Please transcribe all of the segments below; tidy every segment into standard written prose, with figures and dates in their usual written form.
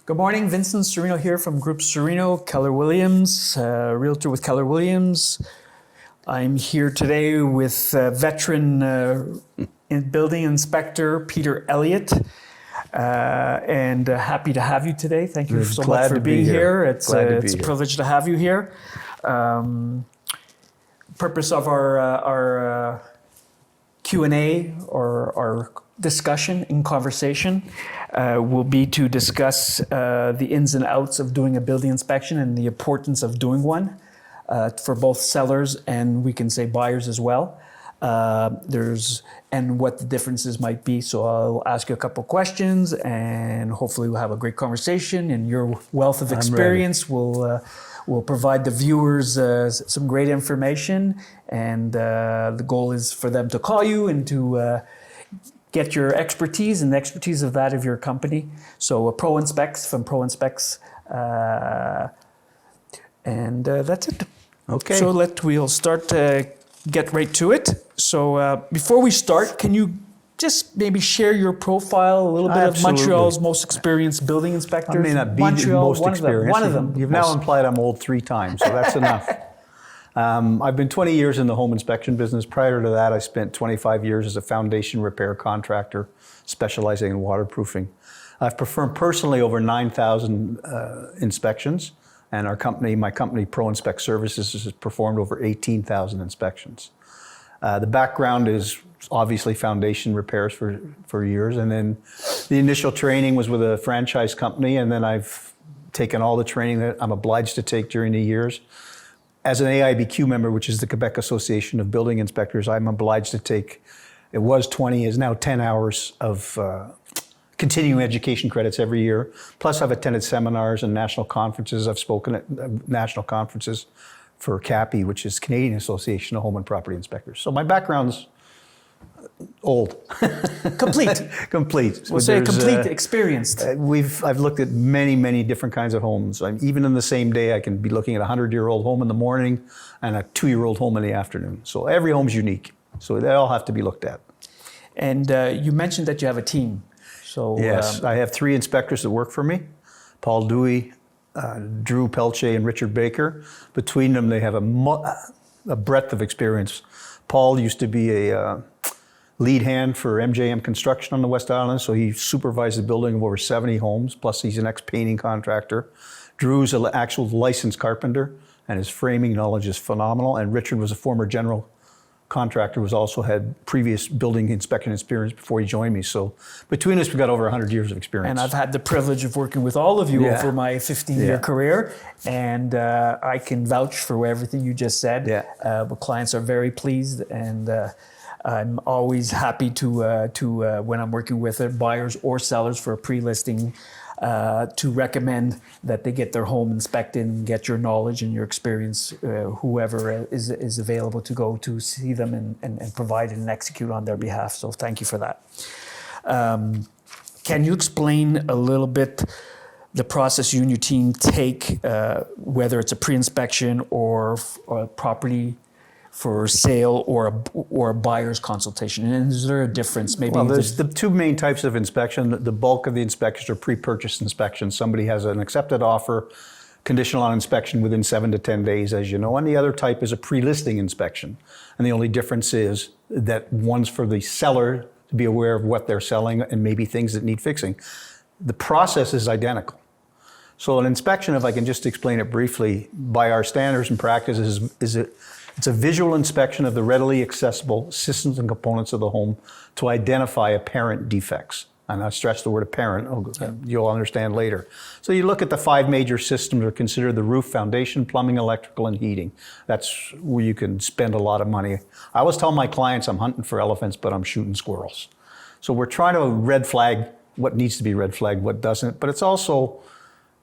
Good morning, Vincent Sarroino here from GroupeSarroino, Keller Williams, realtor with Keller Williams. I'm here today with veteran building inspector Peter Elliott, and happy to have you today. Thank you so much for being here. It's a privilege to have you here. Purpose of our Q&A or our discussion and conversation will be to discuss the ins and outs of doing a building inspection and the importance of doing one for both sellers and we can say buyers as well. And what the differences might be. So I'll ask you a couple questions and hopefully we'll have a great conversation, and your wealth of experience will provide the viewers some great information, and the goal is for them to call you and to get your expertise and the expertise of that of your company. So Pro-Inspexx from Pro-Inspexx, and that's it. Okay. So we'll start to get right to it. So before we start, can you just maybe share your profile, a little bit of Montreal's most experienced building inspectors? I may not be the most experienced. One of them. You've now implied I'm old 3 times, so that's enough. I've been 20 years in the home inspection business. Prior to that, I spent 25 years as a foundation repair contractor, specializing in waterproofing. I've performed personally over 9,000 inspections, and my company, Pro-Inspexx Services, has performed over 18,000 inspections. The background is obviously foundation repairs for years, and then the initial training was with a franchise company, and then I've taken all the training that I'm obliged to take during the years. As an AIBQ member, which is the Quebec Association of Building Inspectors, I'm obliged to take, it was 20, is now 10 hours of continuing education credits every year. Plus I've attended seminars and national conferences. I've spoken at national conferences for CAHPI, which is Canadian Association of Home and Property Inspectors. So my background's old. Complete. Complete. We'll say complete, experienced. I've looked at many different kinds of homes. Even in the same day, I can be looking at a 100-year-old home in the morning and a 2-year-old home in the afternoon. So every home's unique. So they all have to be looked at. And you mentioned that you have a team. So yes, I have 3 inspectors that work for me: Paul Dewey, Drew Pelche, and Richard Baker. Between them, they have a breadth of experience. Paul used to be a lead hand for MJM Construction on the West Island, so he supervised the building of over 70 homes, plus he's an ex-painting contractor. Drew's an actual licensed carpenter, and his framing knowledge is phenomenal. And Richard was a former general contractor, who's also had previous building inspection experience before he joined me. So between us, we've got over 100 years of experience. And I've had the privilege of working with all of you over my 15-year career, and I can vouch for everything you just said. But clients are very pleased, and I'm always happy to when I'm working with buyers or sellers for a pre-listing, to recommend that they get their home inspected and get your knowledge and your experience, whoever is available to go to see them and provide and execute on their behalf. So thank you for that. Can you explain a little bit the process you and your team take, whether it's a pre-inspection or a property for sale or a buyer's consultation? And is there a difference? Maybe. Well, there's the 2 main types of inspection. The bulk of the inspections are pre-purchase inspections. Somebody has an accepted offer, conditional on inspection within 7 to 10 days, as you know. And the other type is a pre-listing inspection. And the only difference is that one's for the seller to be aware of what they're selling and maybe things that need fixing. The process is identical. So an inspection, if I can just explain it briefly, by our standards and practices, it's a visual inspection of the readily accessible systems and components of the home to identify apparent defects. And I stress the word apparent, you'll understand later. So you look at the 5 major systems are considered the roof, foundation, plumbing, electrical, and heating. That's where you can spend a lot of money. I always tell my clients I'm hunting for elephants, but I'm shooting squirrels. So we're trying to red flag what needs to be red flagged, what doesn't. But it's also,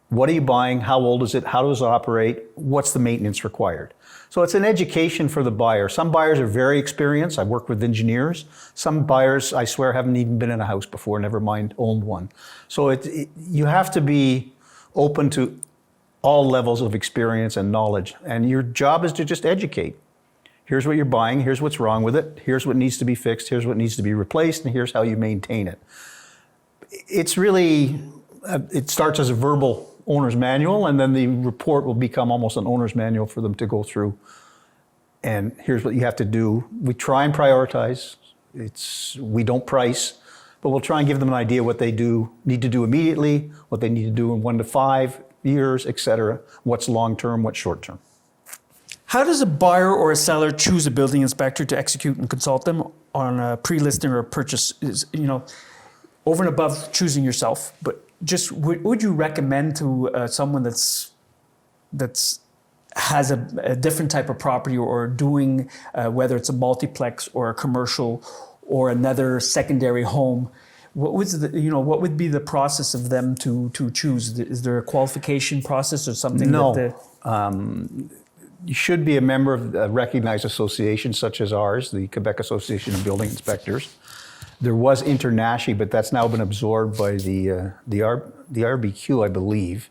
what are you buying? How old is it? How does it operate? What's the maintenance required? So it's an education for the buyer. Some buyers are very experienced. I've worked with engineers. Some buyers, I swear, haven't even been in a house before, never mind owned one. So you have to be open to all levels of experience and knowledge. And your job is to just educate. Here's what you're buying. Here's what's wrong with it. Here's what needs to be fixed. Here's what needs to be replaced. And here's how you maintain it. It's really it starts as a verbal owner's manual, and then the report will become almost an owner's manual for them to go through. And here's what you have to do. We try and prioritize. We don't price, but we'll try and give them an idea what they need to do immediately, what they need to do in 1 to 5 years, et cetera. What's long-term, what's short-term. How does a buyer or a seller choose a building inspector to execute and consult them on a pre-listing or a purchase? Over and above choosing yourself, but just would you recommend to someone that's has a different type of property, or doing whether it's a multiplex or a commercial or another secondary home? What would be the process of them to choose? Is there a qualification process or something? No. You should be a member of a recognized association such as ours, the Quebec Association of Building Inspectors. There was InterNACHI, but that's now been absorbed by the RBQ, I believe.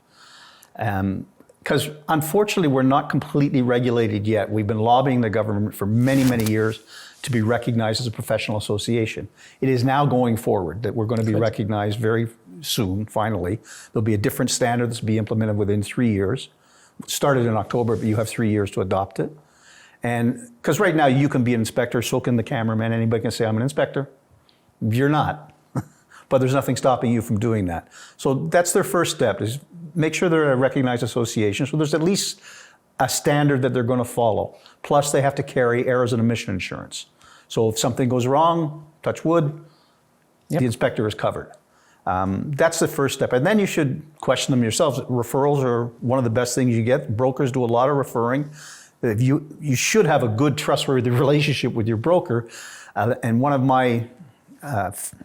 Because unfortunately, we're not completely regulated yet. We've been lobbying the government for many, many years to be recognized as a professional association. It is now going forward that we're going to be recognized very soon, finally. There'll be a different standard that's be implemented within 3 years. It started in October, but you have 3 years to adopt it. And because right now you can be an inspector, so can the cameraman. Anybody can say, I'm an inspector. You're not, but there's nothing stopping you from doing that. So that's their first step, is make sure they're a recognized association. So there's at least a standard that they're going to follow. Plus they have to carry errors and omission insurance. So if something goes wrong, touch wood, the inspector is covered. That's the first step. And then you should question them yourselves. Referrals are one of the best things you get. Brokers do a lot of referring. You should have a good, trustworthy relationship with your broker. And one of my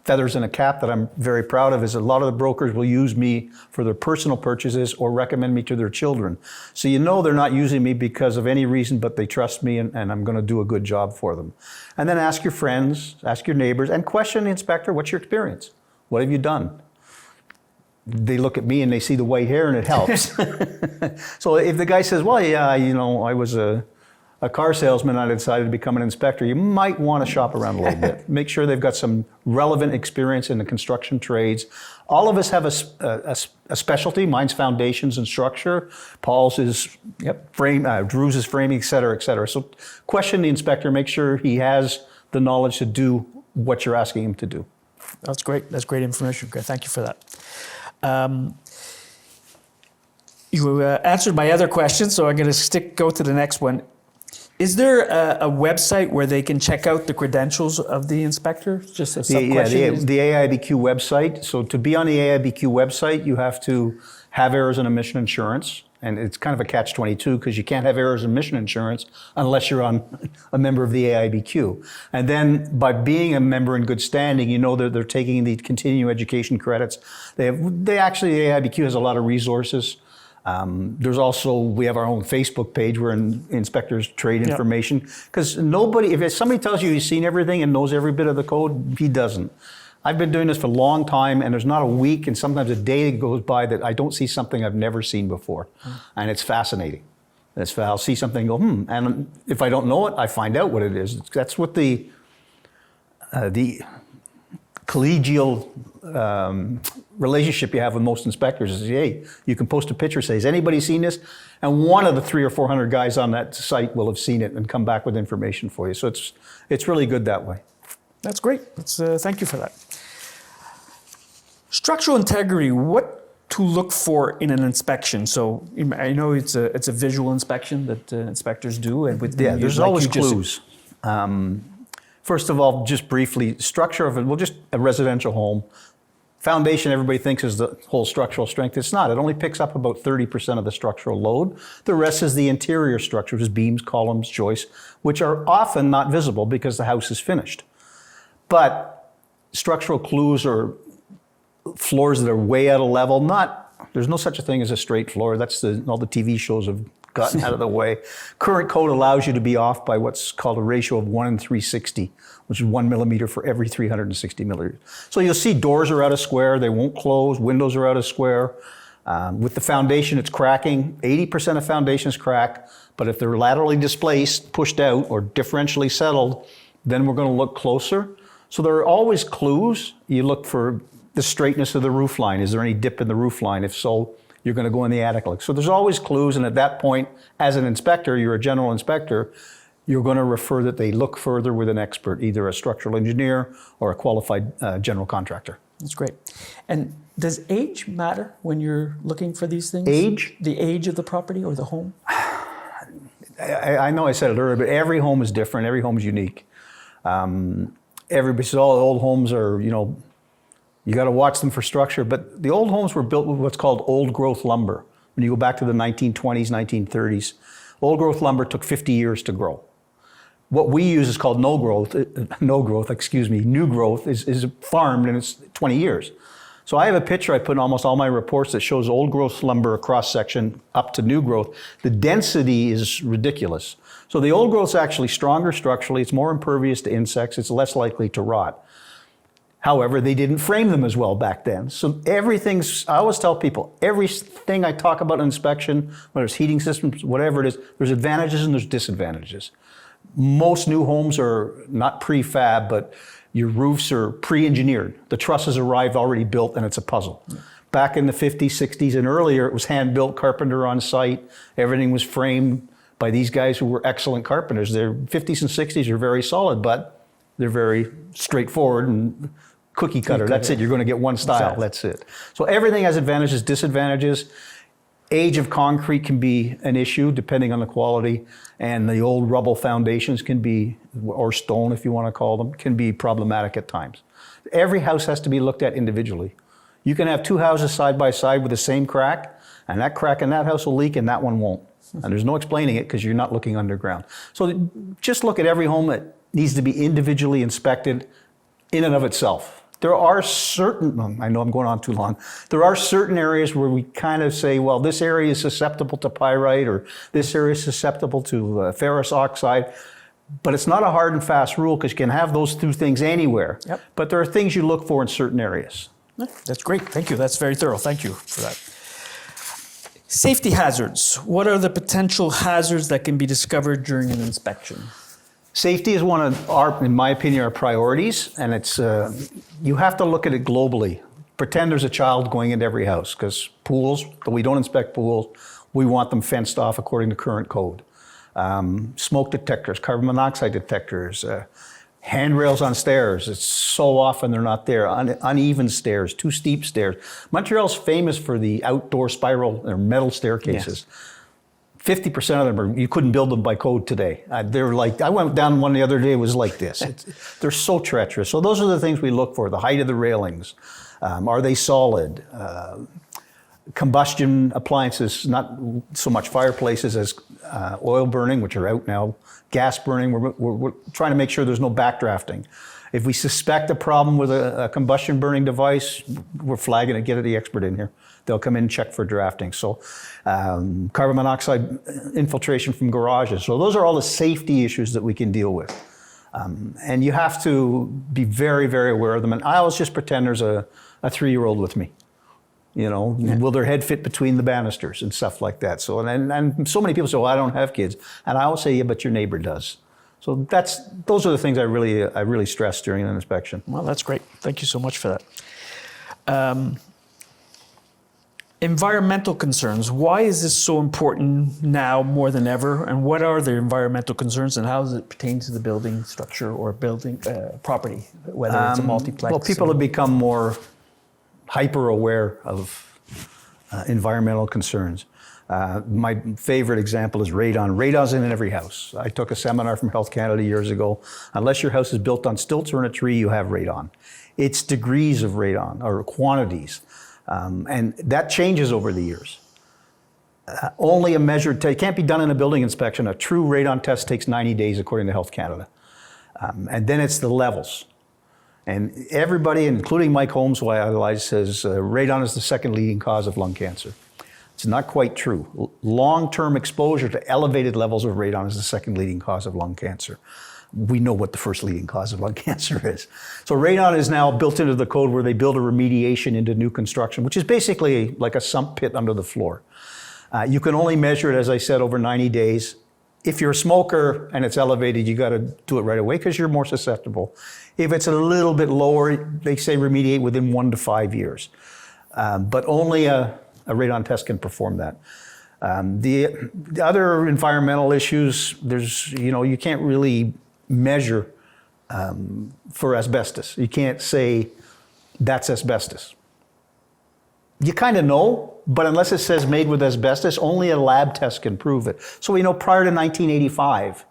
feathers in a cap that I'm very proud of is a lot of the brokers will use me for their personal purchases or recommend me to their children. So they're not using me because of any reason, but they trust me and I'm going to do a good job for them. And then ask your friends, ask your neighbors, and question the inspector, what's your experience? What have you done? They look at me and they see the white hair and it helps. So if the guy says, well, yeah, I was a car salesman, I decided to become an inspector, you might want to shop around a little bit. Make sure they've got some relevant experience in the construction trades. All of us have a specialty. Mine's foundations and structure. Paul's is frame, Drew's is framing, et cetera, et cetera. So question the inspector, make sure he has the knowledge to do what you're asking him to do. That's great. That's great information. Okay, thank you for that. You answered my other question, so I'm going to go to the next one. Is there a website where they can check out the credentials of the inspector? Just a sub-question. The AIBQ website. So to be on the AIBQ website, you have to have errors and omission insurance. And it's kind of a catch-22 because you can't have errors and omission insurance unless you're a member of the AIBQ. And then by being a member in good standing, that they're taking the continuing education credits. The AIBQ has a lot of resources. We have our own Facebook page where inspectors trade information. Because if somebody tells you he's seen everything and knows every bit of the code, he doesn't. I've been doing this for a long time, and there's not a week and sometimes a day that goes by that I don't see something I've never seen before. And it's fascinating. I'll see something and go, and if I don't know it, I find out what it is. That's what the collegial relationship you have with most inspectors is, hey, you can post a picture, say, has anybody seen this? And one of the 300 or 400 guys on that site will have seen it and come back with information for you. So it's really good that way. That's great. Thank you for that. Structural integrity, what to look for in an inspection? So I know it's a visual inspection that inspectors do. And there's always clues. First of all, just briefly, structure of a residential home. Foundation, everybody thinks is the whole structural strength. It's not. It only picks up about 30% of the structural load. The rest is the interior structure, which is beams, columns, joists, which are often not visible because the house is finished. But structural clues are floors that are way out of level. There's no such a thing as a straight floor. That's all the TV shows have gotten out of the way. Current code allows you to be off by what's called a ratio of 1 in 360, which is 1 millimeter for every 360 millimeters. So you'll see doors are out of square. They won't close. Windows are out of square. With the foundation, it's cracking. 80% of foundations crack. But if they're laterally displaced, pushed out, or differentially settled, then we're going to look closer. So there are always clues. You look for the straightness of the roof line. Is there any dip in the roof line? If so, you're going to go in the attic look. So there's always clues, and at that point, as an inspector, you're a general inspector, you're going to refer that they look further with an expert, either a structural engineer or a qualified general contractor. That's great. And does age matter when you're looking for these things? Age? The age of the property or the home? I know I said it earlier, but every home is different. Every home is unique. Everybody says all old homes are, you got to watch them for structure. But the old homes were built with what's called old growth lumber. When you go back to the 1920s, 1930s, old growth lumber took 50 years to grow. What we use is called new growth is farmed, and it's 20 years. So I have a picture I put in almost all my reports that shows old growth lumber cross section up to new growth. The density is ridiculous. So the old growth is actually stronger structurally, it's more impervious to insects, it's less likely to rot. However, they didn't frame them as well back then. So I always tell people, everything I talk about in inspection, whether it's heating systems, whatever it is, there's advantages and there's disadvantages. Most new homes are not prefab, but your roofs are pre-engineered. The trusses arrive already built, and it's a puzzle. Yeah. Back in the 50s, 60s, and earlier, it was hand-built, carpenter on site. Everything was framed by these guys who were excellent carpenters. Their 50s and 60s are very solid, but they're very straightforward and cookie cutter. That's it. You're going to get one style. Exactly. That's it. So everything has advantages, disadvantages. Age of concrete can be an issue depending on the quality, and the old rubble foundations can be, or stone if you want to call them, can be problematic at times. Every house has to be looked at individually. You can have two houses side by side with the same crack, and that crack in that house will leak and that one won't. And there's no explaining it because you're not looking underground. So just look at every home that needs to be individually inspected in and of itself. There are certain, I know I'm going on too long, there are certain areas where we kind of say, well, this area is susceptible to pyrite or this area is susceptible to ferrous oxide, but it's not a hard and fast rule because you can have those two things anywhere. Yep. But there are things you look for in certain areas. That's great. Thank you. That's very thorough. Thank you for that. Safety hazards. What are the potential hazards that can be discovered during an inspection? Safety is one of in my opinion, our priorities, and it's you have to look at it globally. Pretend there's a child going into every house, because pools, though we don't inspect pools, we want them fenced off according to current code. Smoke detectors, carbon monoxide detectors, handrails on stairs. It's so often they're not there. Uneven stairs, too steep stairs. Montreal's famous for the outdoor spiral or metal staircases. Yes. 50% of them you couldn't build them by code today. They're like, I went down one the other day, it was like this. They're so treacherous. So those are the things we look for, the height of the railings. Are they solid? Combustion appliances, not so much fireplaces as oil burning, which are out now, gas burning. We're trying to make sure there's no backdrafting. If we suspect a problem with a combustion burning device, we're flagging it, get the expert in here. They'll come in and check for drafting. So carbon monoxide infiltration from garages. So those are all the safety issues that we can deal with. And you have to be very, very aware of them. And I always just pretend there's a 3-year-old with me. Will their head fit between the banisters and stuff like that? So and so many people say, well, I don't have kids. And I always say, yeah, but your neighbor does. So those are the things I really stress during an inspection. Well, that's great. Thank you so much for that. Environmental concerns. Why is this so important now more than ever? And what are the environmental concerns, and how does it pertain to the building structure or building property, whether it's a multiplex? Well, people have become more hyper aware of environmental concerns. My favorite example is radon. Radon's in every house. I took a seminar from Health Canada years ago. Unless your house is built on stilts or in a tree, you have radon. It's degrees of radon, or quantities. And that changes over the years. Only a measured test, it can't be done in a building inspection. A true radon test takes 90 days according to Health Canada. And then it's the levels. And everybody, including Mike Holmes, who I idolize, says radon is the second leading cause of lung cancer. It's not quite true. Long-term exposure to elevated levels of radon is the second leading cause of lung cancer. We know what the first leading cause of lung cancer is. So radon is now built into the code where they build a remediation into new construction, which is basically like a sump pit under the floor. You can only measure it, as I said, over 90 days. if you're a smoker and it's elevated, you got to do it right away because you're more susceptible. If it's a little bit lower, they say remediate within 1 to 5 years. But only a radon test can perform that. The other environmental issues, you can't really measure for asbestos. You can't say that's asbestos. You kind of know, but unless it says made with asbestos, only a lab test can prove it. So we know prior to 1985,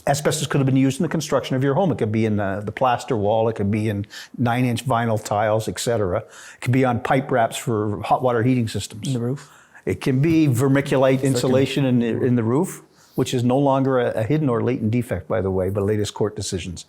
asbestos could have been used in the construction of your home. It could be in the plaster wall, it could be in 9-inch vinyl tiles, etc. It could be on pipe wraps for hot water heating systems. In the roof. It can be vermiculite insulation in the roof, which is no longer a hidden or latent defect, by the way, by latest court decisions.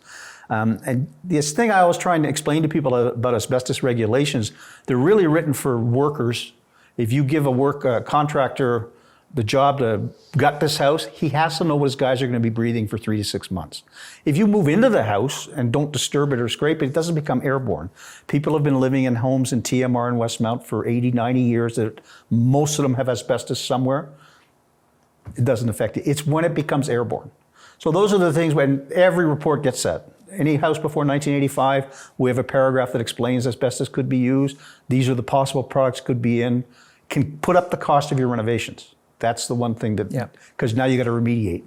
And this thing I was trying to explain to people about asbestos regulations, they're really written for workers. If you give a contractor the job to gut this house, he has to know what his guys are going to be breathing for 3 to 6 months. If you move into the house and don't disturb it or scrape it, it doesn't become airborne. People have been living in homes in TMR and Westmount for 80, 90 years. That most of them have asbestos somewhere. It doesn't affect it. It's when it becomes airborne. So those are the things when every report gets set. Any house before 1985, we have a paragraph that explains asbestos could be used. These are the possible products could be in. Can put up the cost of your renovations. That's the one thing that, because now you got to remediate.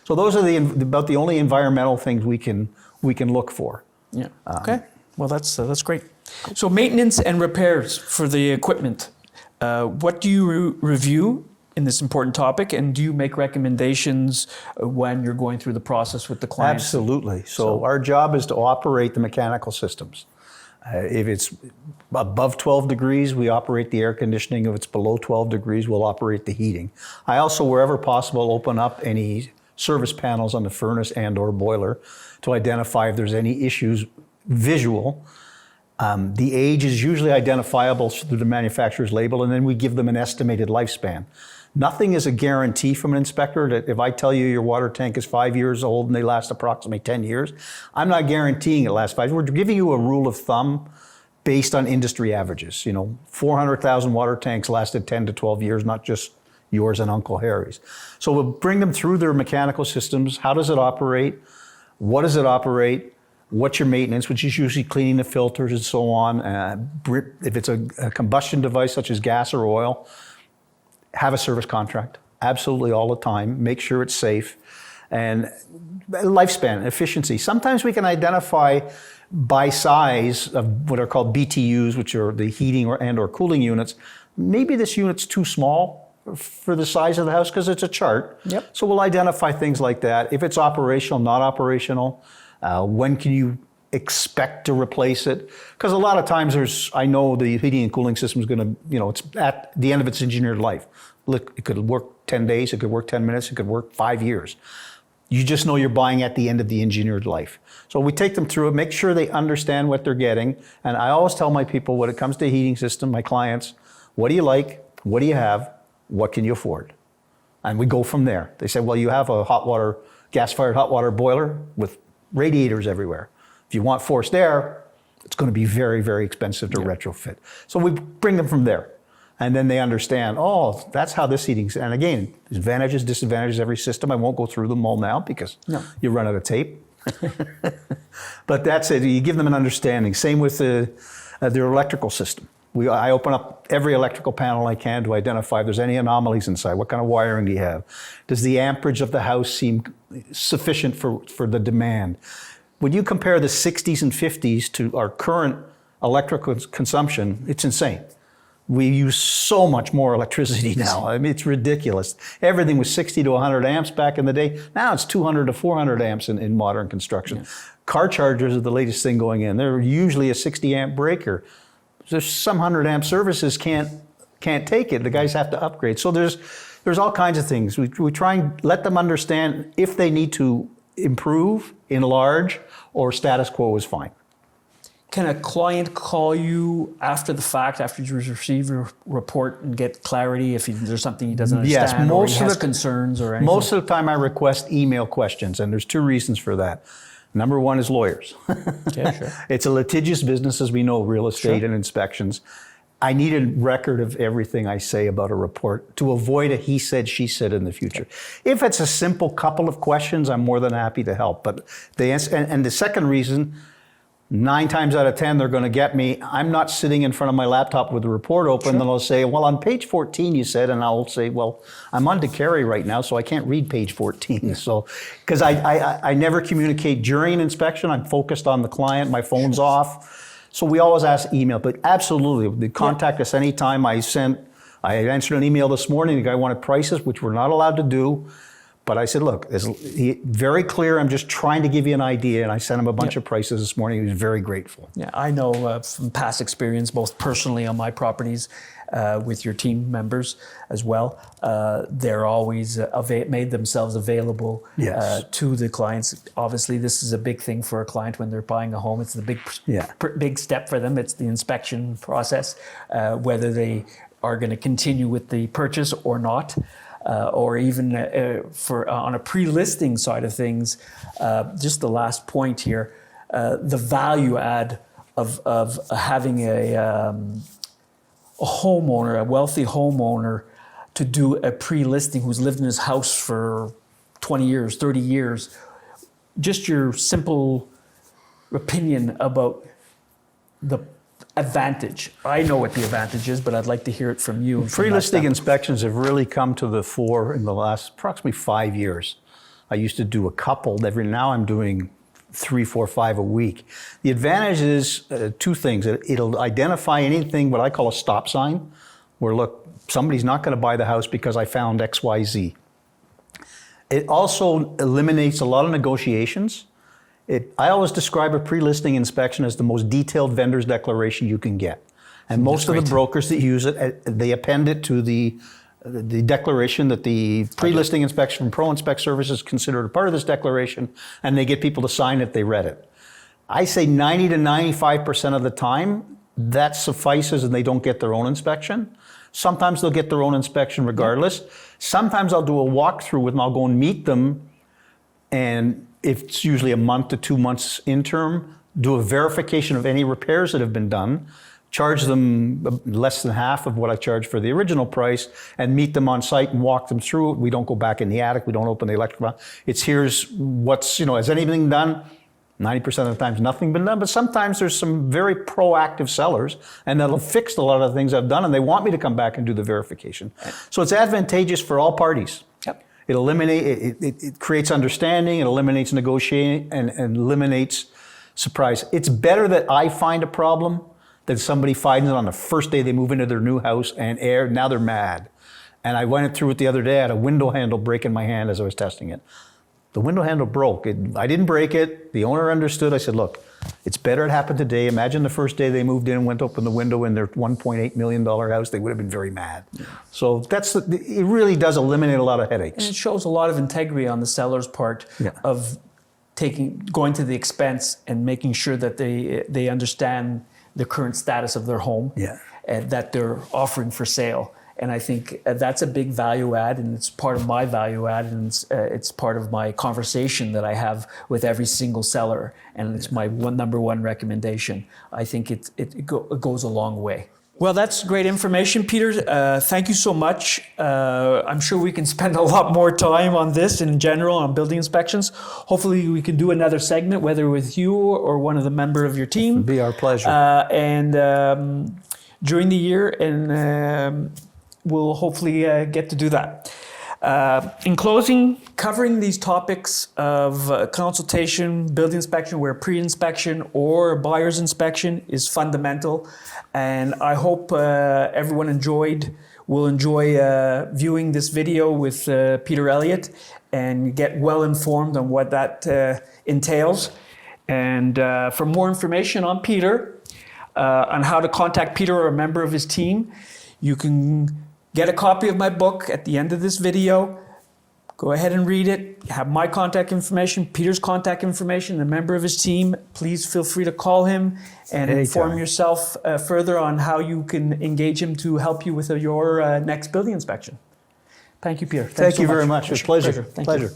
So those are about the only environmental things we can look for. Yeah. Okay. Well, that's great. So maintenance and repairs for the equipment. What do you review in this important topic, and do you make recommendations when you're going through the process with the client? Absolutely. So our job is to operate the mechanical systems. If it's above 12 degrees, we operate the air conditioning. If it's below 12 degrees, we'll operate the heating. I also, wherever possible, open up any service panels on the furnace and or boiler to identify if there's any issues visual. The age is usually identifiable through the manufacturer's label, and then we give them an estimated lifespan. Nothing is a guarantee from an inspector that if I tell you your water tank is 5 years old and they last approximately 10 years, I'm not guaranteeing it lasts 5 years. We're giving you a rule of thumb based on industry averages. 400,000 water tanks lasted 10 to 12 years, not just yours and Uncle Harry's. So we'll bring them through their mechanical systems. How does it operate? What does it operate? What's your maintenance, which is usually cleaning the filters and so on. If it's a combustion device such as gas or oil, have a service contract, absolutely all the time. Make sure it's safe. And lifespan, efficiency. Sometimes we can identify by size of what are called BTUs, which are the heating or cooling units. Maybe this unit's too small for the size of the house because it's a chart. Yep. So we'll identify things like that. If it's operational, not operational, when can you expect to replace it? Because a lot of times I know the heating and cooling system is going to, it's at the end of its engineered life. Look, it could work 10 days, it could work 10 minutes, it could work 5 years. You just know you're buying at the end of the engineered life. So we take them through it, make sure they understand what they're getting. And I always tell my people when it comes to heating system, my clients, what do you like? What do you have? What can you afford? And we go from there. They say, well, you have a gas-fired hot water boiler with radiators everywhere. If you want forced air, it's going to be very, very expensive to retrofit. So we bring them from there. And then they understand, oh, that's how this heating's. And again, there's advantages, disadvantages, every system. I won't go through them all now because you run out of tape. But that's it. You give them an understanding. Same with their electrical system. I open up every electrical panel I can to identify if there's any anomalies inside. What kind of wiring do you have? Does the amperage of the house seem sufficient for the demand? When you compare the 60s and 50s to our current electrical consumption, it's insane. We use so much more electricity now. I mean, it's ridiculous. Everything was 60 to 100 amps back in the day. Now it's 200 to 400 amps in modern construction. Yeah. Car chargers are the latest thing going in. They're usually a 60 amp breaker. There's some 100 amp services can't take it. The guys have to upgrade. So there's all kinds of things. We try and let them understand if they need to improve, enlarge, or status quo is fine. Can a client call you after the fact, after you receive your report and get clarity if there's something he doesn't understand or he has concerns or anything? Most of the time I request email questions, and there's 2 reasons for that. Number 1 is lawyers. Okay, sure. It's a litigious business, as we know, real estate and inspections. I need a record of everything I say about a report to avoid a he said, she said in the future. If it's a simple couple of questions, I'm more than happy to help. But and the second reason, 9 times out of 10, they're going to get me. I'm not sitting in front of my laptop with the report open, then I'll say, well, on page 14 you said, and I'll say, well, I'm on to carry right now, so I can't read page 14. So, because I never communicate during inspection, I'm focused on the client, my phone's off. So we always ask email, but absolutely, contact us anytime. I answered an email this morning, the guy wanted prices, which we're not allowed to do. But I said, look, it's very clear, I'm just trying to give you an idea. And I sent him a bunch of prices this morning. He was very grateful. Yeah, I know from past experience, both personally on my properties, with your team members as well, they're always made themselves available to the clients. Obviously, this is a big thing for a client when they're buying a home. It's the big step for them. It's the inspection process, whether they are going to continue with the purchase or not. Or even on a pre-listing side of things, just the last point here, the value add of having a homeowner, a wealthy homeowner, to do a pre-listing who's lived in his house for 20 years, 30 years. Just your simple opinion about the advantage. I know what the advantage is, but I'd like to hear it from you. Pre-listing inspections have really come to the fore in the last approximately 5 years. I used to do a couple. Now I'm doing 3, 4, 5 a week. The advantage is 2 things. It'll identify anything, what I call a stop sign, where look, somebody's not going to buy the house because I found X, Y, Z. It also eliminates a lot of negotiations. I always describe a pre-listing inspection as the most detailed vendor's declaration you can get. And most of the brokers that use it, they append it to the declaration that the pre-listing inspection from Pro-Inspexx Services is considered a part of this declaration, and they get people to sign it, they read it. I say 90 to 95% of the time, that suffices and they don't get their own inspection. Sometimes they'll get their own inspection regardless. Sometimes I'll do a walkthrough with them, I'll go and meet them, and if it's usually a month to 2 months interim, do a verification of any repairs that have been done, charge them less than half of what I charged for the original price, and meet them on site and walk them through it. We don't go back in the attic, we don't open the electrical. Here's what's, has anything done? 90% of the times nothing been done, but sometimes there's some very proactive sellers and that'll fix a lot of the things I've done and they want me to come back and do the verification. So it's advantageous for all parties. Yep. It creates understanding, it eliminates negotiating, and eliminates surprise. It's better that I find a problem than somebody finds it on the first day they move into their new house and now they're mad. And I went through it the other day, I had a window handle break in my hand as I was testing it. The window handle broke. I didn't break it. The owner understood. I said, look, it's better it happened today. Imagine the first day they moved in and went to open the window in their $1.8 million house, they would have been very mad. Yeah. So it really does eliminate a lot of headaches. And it shows a lot of integrity on the seller's part of going to the expense and making sure that they understand the current status of their home and that they're offering for sale. And I think that's a big value add, and it's part of my value add, and it's part of my conversation that I have with every single seller, and it's my number one recommendation. I think it goes a long way. Well, that's great information, Peter. Thank you so much. I'm sure we can spend a lot more time on this in general, on building inspections. Hopefully we can do another segment, whether with you or one of the member of your team. It'd be our pleasure. During the year, and we'll hopefully get to do that. In closing, covering these topics of consultation, building inspection, where pre-inspection or buyer's inspection is fundamental. And I hope everyone will enjoy viewing this video with Peter Elliott and get well informed on what that entails. And for more information on Peter, on how to contact Peter or a member of his team, you can get a copy of my book at the end of this video. Go ahead and read it. Have my contact information, Peter's contact information, a member of his team. Please feel free to call him and inform yourself further on how you can engage him to help you with your next building inspection. Thank you, Peter. Thank you very much. It was a pleasure. Thank you.